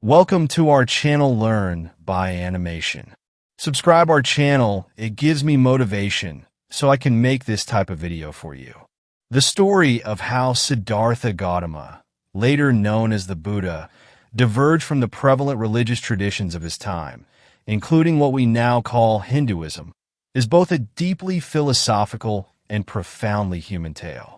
Welcome to our channel Learn by Animation. Subscribe our channel, it gives me motivation so I can make this type of video for you. The story of how Siddhartha Gautama, later known as the Buddha, diverged from the prevalent religious traditions of his time, including what we now call Hinduism, is both a deeply philosophical and profoundly human tale.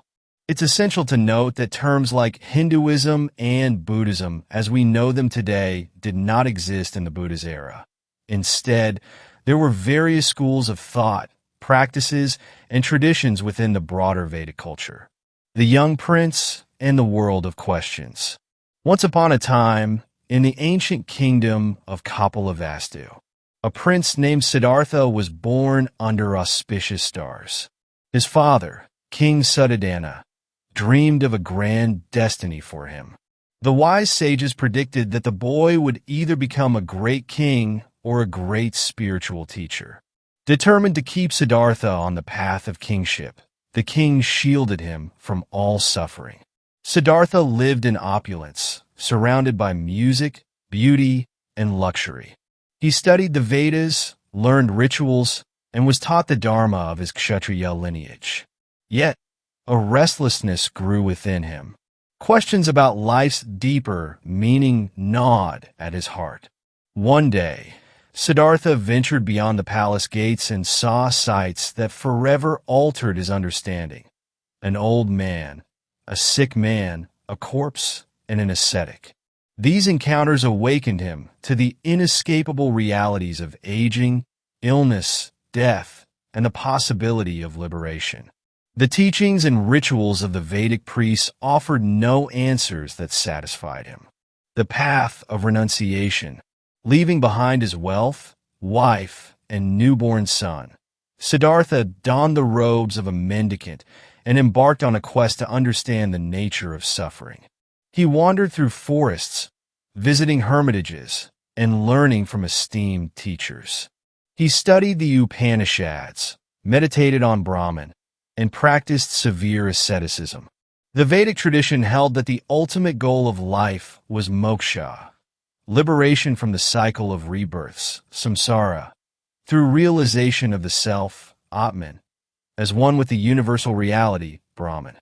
It's essential to note that terms like Hinduism and Buddhism, as we know them today, did not exist in the Buddha's era. Instead, there were various schools of thought, practices, and traditions within the broader Vedic culture. The young prince and the world of questions. Once upon a time, in the ancient kingdom of Kapilavastu, a prince named Siddhartha was born under auspicious stars. His father, King Suddhodana, dreamed of a grand destiny for him. The wise sages predicted that the boy would either become a great king or a great spiritual teacher. Determined to keep Siddhartha on the path of kingship, the king shielded him from all suffering. Siddhartha lived in opulence, surrounded by music, beauty, and luxury. He studied the Vedas, learned rituals, and was taught the Dharma of his Kshatriya lineage. Yet, a restlessness grew within him. Questions about life's deeper meaning gnawed at his heart. One day, Siddhartha ventured beyond the palace gates and saw sights that forever altered his understanding. An old man, a sick man, a corpse, and an ascetic. These encounters awakened him to the inescapable realities of aging, illness, death, and the possibility of liberation. The teachings and rituals of the Vedic priests offered no answers that satisfied him. The path of renunciation, leaving behind his wealth, wife, and newborn son, Siddhartha donned the robes of a mendicant and embarked on a quest to understand the nature of suffering. He wandered through forests, visiting hermitages, and learning from esteemed teachers. He studied the Upanishads, meditated on Brahman, and practiced severe asceticism. The Vedic tradition held that the ultimate goal of life was moksha, liberation from the cycle of rebirths, samsara, through realization of the self, Atman, as one with the universal reality, Brahman.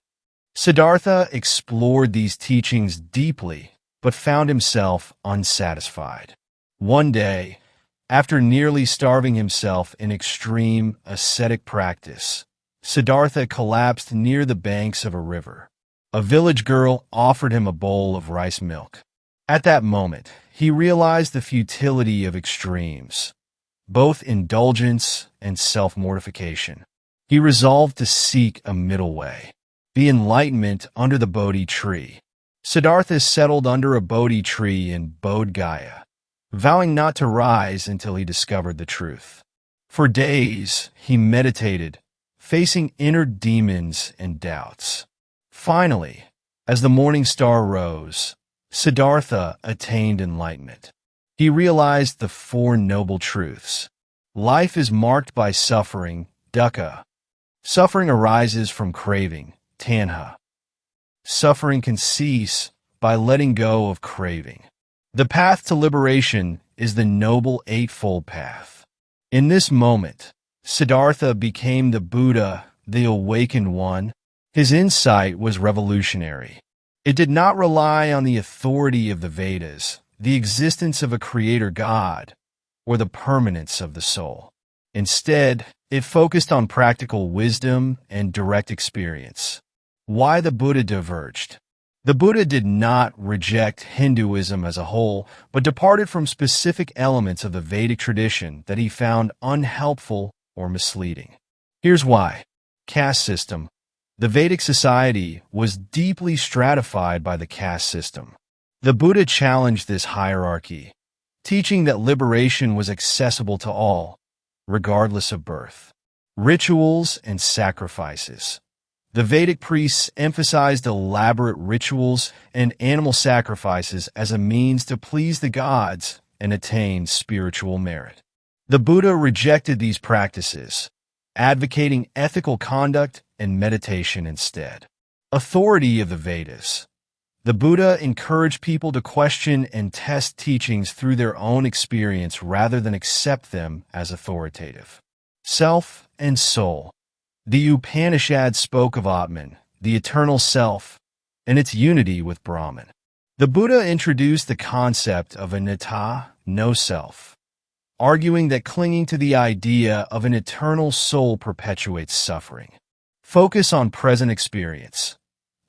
Siddhartha explored these teachings deeply, but found himself unsatisfied. One day, after nearly starving himself in extreme ascetic practice, Siddhartha collapsed near the banks of a river. A village girl offered him a bowl of rice milk. At that moment, he realized the futility of extremes, both indulgence and self-mortification. He resolved to seek a middle way, the enlightenment under the Bodhi tree. Siddhartha settled under a Bodhi tree in Bodh Gaya, vowing not to rise until he discovered the truth. For days, he meditated, facing inner demons and doubts. Finally, as the morning star rose, Siddhartha attained enlightenment. He realized the four noble truths. Life is marked by suffering, dukkha. Suffering arises from craving, tanha. Suffering can cease by letting go of craving. The path to liberation is the noble Eightfold Path. In this moment, Siddhartha became the Buddha, the awakened one. His insight was revolutionary. It did not rely on the authority of the Vedas, the existence of a creator God, or the permanence of the soul. Instead, it focused on practical wisdom and direct experience. Why the Buddha diverged? The Buddha did not reject Hinduism as a whole, but departed from specific elements of the Vedic tradition that he found unhelpful or misleading. Here's why. Caste system. The Vedic society was deeply stratified by the caste system. The Buddha challenged this hierarchy, teaching that liberation was accessible to all, regardless of birth. Rituals and sacrifices. The Vedic priests emphasized elaborate rituals and animal sacrifices as a means to please the gods and attain spiritual merit. The Buddha rejected these practices, advocating ethical conduct and meditation instead. Authority of the Vedas. The Buddha encouraged people to question and test teachings through their own experience rather than accept them as authoritative. Self and soul. The Upanishads spoke of Atman, the eternal self, and its unity with Brahman. The Buddha introduced the concept of anatta, no self, arguing that clinging to the idea of an eternal soul perpetuates suffering. Focus on present experience.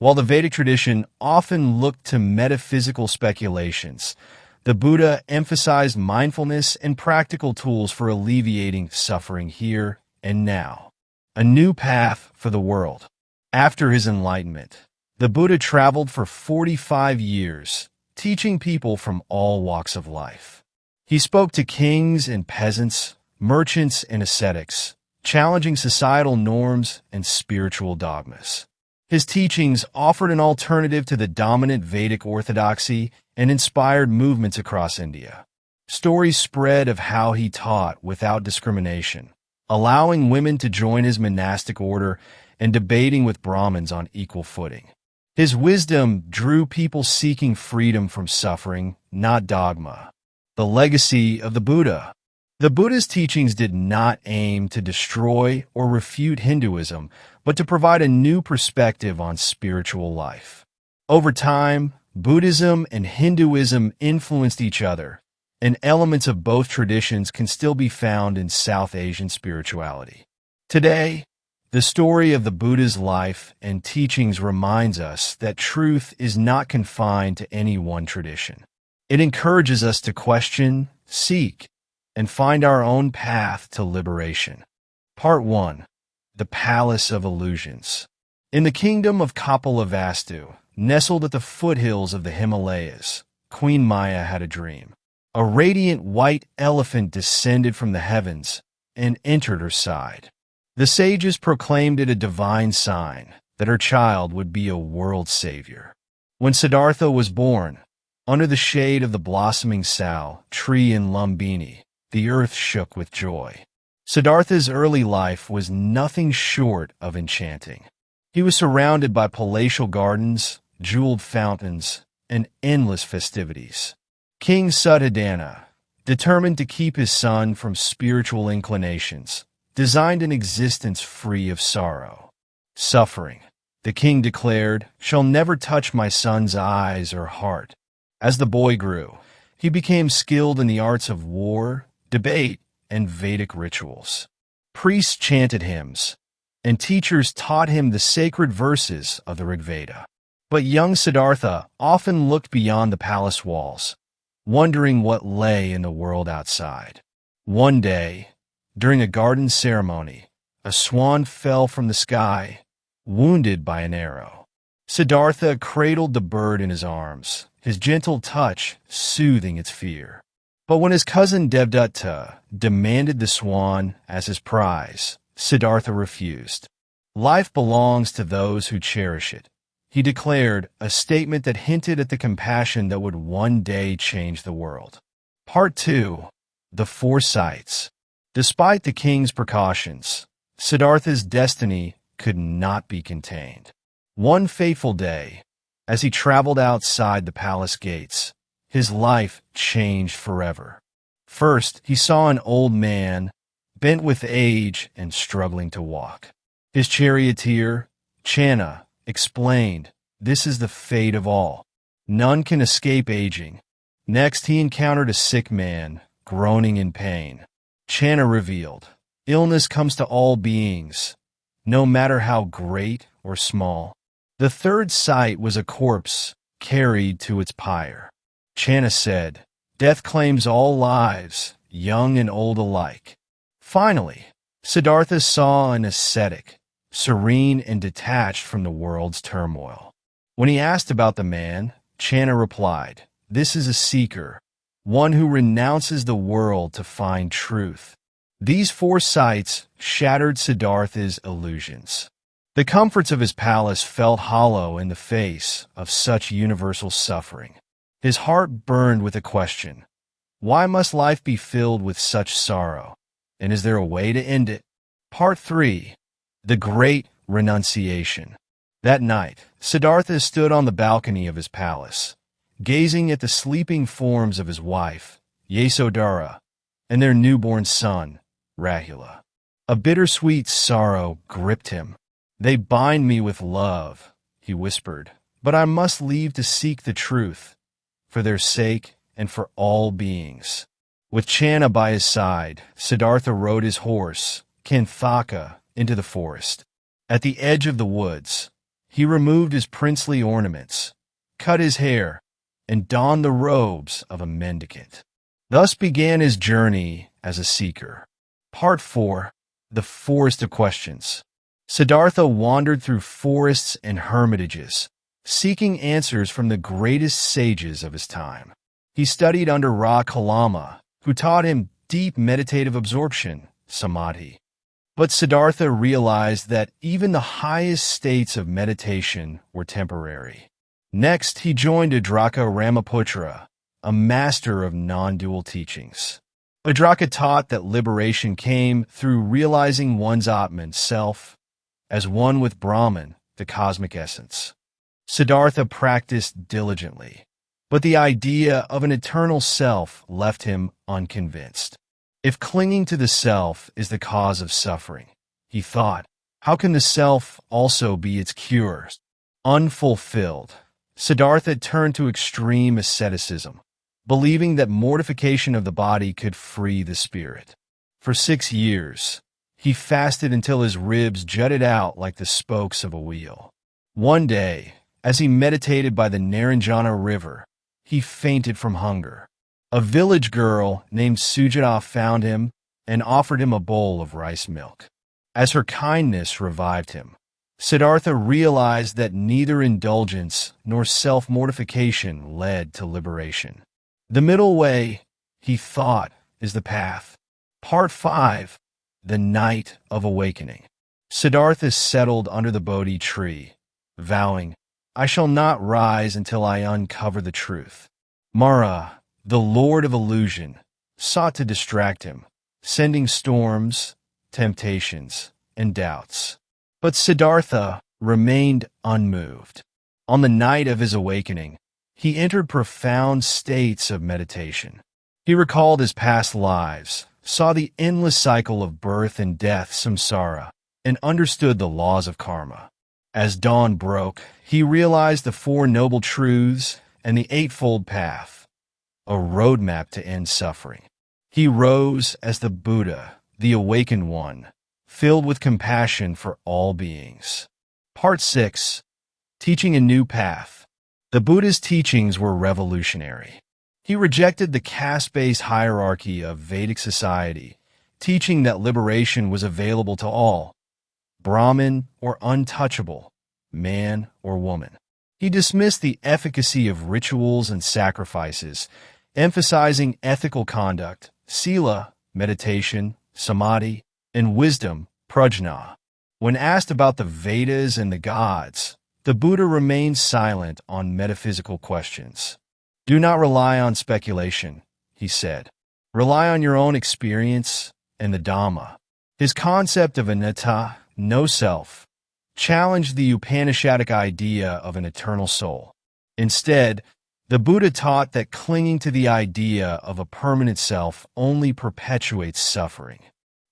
While the Vedic tradition often looked to metaphysical speculations, the Buddha emphasized mindfulness and practical tools for alleviating suffering here and now. A new path for the world. After his enlightenment, the Buddha traveled for 45 years, teaching people from all walks of life. He spoke to kings and peasants, merchants and ascetics, challenging societal norms and spiritual dogmas. His teachings offered an alternative to the dominant Vedic orthodoxy and inspired movements across India. Stories spread of how he taught without discrimination, allowing women to join his monastic order and debating with Brahmins on equal footing. His wisdom drew people seeking freedom from suffering, not dogma. The legacy of the Buddha. The Buddha's teachings did not aim to destroy or refute Hinduism, but to provide a new perspective on spiritual life. Over time, Buddhism and Hinduism influenced each other, and elements of both traditions can still be found in South Asian spirituality. Today, the story of the Buddha's life and teachings reminds us that truth is not confined to any one tradition. It encourages us to question, seek, and find our own path to liberation. Part 1. The Palace of Illusions. In the kingdom of Kapilavastu, nestled at the foothills of the Himalayas, Queen Maya had a dream. A radiant white elephant descended from the heavens and entered her side. The sages proclaimed it a divine sign that her child would be a world savior. When Siddhartha was born, under the shade of the blossoming sal tree in Lumbini, the earth shook with joy. Siddhartha's early life was nothing short of enchanting. He was surrounded by palatial gardens, jeweled fountains, and endless festivities. King Suddhodana, determined to keep his son from spiritual inclinations, designed an existence free of sorrow. Suffering, the king declared, shall never touch my son's eyes or heart. As the boy grew, he became skilled in the arts of war, debate, and Vedic rituals. Priests chanted hymns, and teachers taught him the sacred verses of the Rig Veda. But young Siddhartha often looked beyond the palace walls, wondering what lay in the world outside. One day, during a garden ceremony, a swan fell from the sky, wounded by an arrow. Siddhartha cradled the bird in his arms, his gentle touch soothing its fear. But when his cousin Devdatta demanded the swan as his prize, Siddhartha refused. Life belongs to those who cherish it, he declared, a statement that hinted at the compassion that would one day change the world. Part 2. The Foresights. Despite the king's precautions, Siddhartha's destiny could not be contained. One fateful day, as he traveled outside the palace gates, his life changed forever. First, he saw an old man, bent with age and struggling to walk. His charioteer, Channa, explained, "This is the fate of all. None can escape aging." Next, he encountered a sick man, groaning in pain. Channa revealed, "Illness comes to all beings, no matter how great or small." The third sight was a corpse carried to its pyre. Channa said, "Death claims all lives, young and old alike." Finally, Siddhartha saw an ascetic, serene and detached from the world's turmoil. When he asked about the man, Channa replied, "This is a seeker, one who renounces the world to find truth." These four sights shattered Siddhartha's illusions. The comforts of his palace felt hollow in the face of such universal suffering. His heart burned with a question: why must life be filled with such sorrow? And is there a way to end it? Part 3. The Great Renunciation. That night, Siddhartha stood on the balcony of his palace, gazing at the sleeping forms of his wife, Yasodhara, and their newborn son, Rahula. A bittersweet sorrow gripped him. "They bind me with love," he whispered, "but I must leave to seek the truth, for their sake and for all beings." With Channa by his side, Siddhartha rode his horse, Kanthaka, into the forest. At the edge of the woods, he removed his princely ornaments, cut his hair, and donned the robes of a mendicant. Thus began his journey as a seeker. Part 4. The Forest of Questions. Siddhartha wandered through forests and hermitages, seeking answers from the greatest sages of his time. He studied under Ra Kalama, who taught him deep meditative absorption, samadhi. But Siddhartha realized that even the highest states of meditation were temporary. Next, he joined Adraka Ramaputra, a master of non-dual teachings. Adraka taught that liberation came through realizing one's Atman self as one with Brahman, the cosmic essence. Siddhartha practiced diligently, but the idea of an eternal self left him unconvinced. If clinging to the self is the cause of suffering, he thought, how can the self also be its cure? Unfulfilled, Siddhartha turned to extreme asceticism, believing that mortification of the body could free the spirit. For 6 years, he fasted until his ribs jutted out like the spokes of a wheel. One day, as he meditated by the Naranjana River, he fainted from hunger. A village girl named Sujata found him and offered him a bowl of rice milk. As her kindness revived him, Siddhartha realized that neither indulgence nor self-mortification led to liberation. The middle way, he thought, is the path. Part 5. The Night of Awakening. Siddhartha settled under the Bodhi tree, vowing, "I shall not rise until I uncover the truth." Mara, the Lord of Illusion, sought to distract him, sending storms, temptations, and doubts. But Siddhartha remained unmoved. On the night of his awakening, he entered profound states of meditation. He recalled his past lives, saw the endless cycle of birth and death, samsara, and understood the laws of karma. As dawn broke, he realized the Four Noble Truths and the Eightfold Path, a roadmap to end suffering. He rose as the Buddha, the awakened one, filled with compassion for all beings. Part 6. Teaching a New Path. The Buddha's teachings were revolutionary. He rejected the caste-based hierarchy of Vedic society, teaching that liberation was available to all, Brahman or untouchable, man or woman. He dismissed the efficacy of rituals and sacrifices, emphasizing ethical conduct, sila, meditation, samadhi, and wisdom, prajna. When asked about the Vedas and the gods, the Buddha remained silent on metaphysical questions. "Do not rely on speculation," he said. "Rely on your own experience and the Dhamma." His concept of anatta, no self, challenged the Upanishadic idea of an eternal soul. Instead, the Buddha taught that clinging to the idea of a permanent self only perpetuates suffering.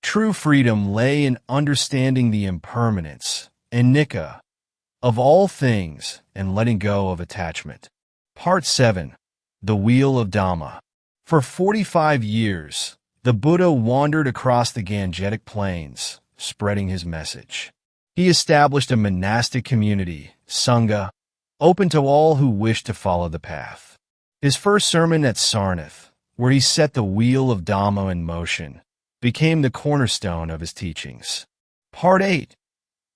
True freedom lay in understanding the impermanence, anicca, of all things and letting go of attachment. Part 7. The Wheel of Dhamma. For 45 years, the Buddha wandered across the Gangetic Plains, spreading his message. He established a monastic community, Sangha, open to all who wished to follow the path. His first sermon at Sarnath, where he set the wheel of Dhamma in motion, became the cornerstone of his teachings. Part 8.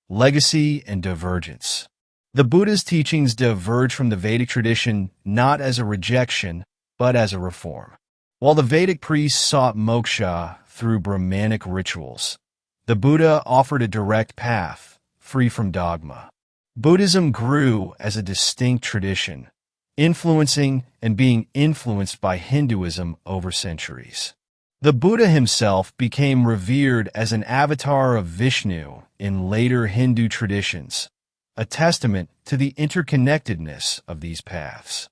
Legacy and Divergence. The Buddha's teachings diverge from the Vedic tradition not as a rejection, but as a reform. While the Vedic priests sought moksha through Brahmanic rituals, the Buddha offered a direct path, free from dogma. Buddhism grew as a distinct tradition, influencing and being influenced by Hinduism over centuries. The Buddha himself became revered as an avatar of Vishnu in later Hindu traditions, a testament to the interconnectedness of these paths.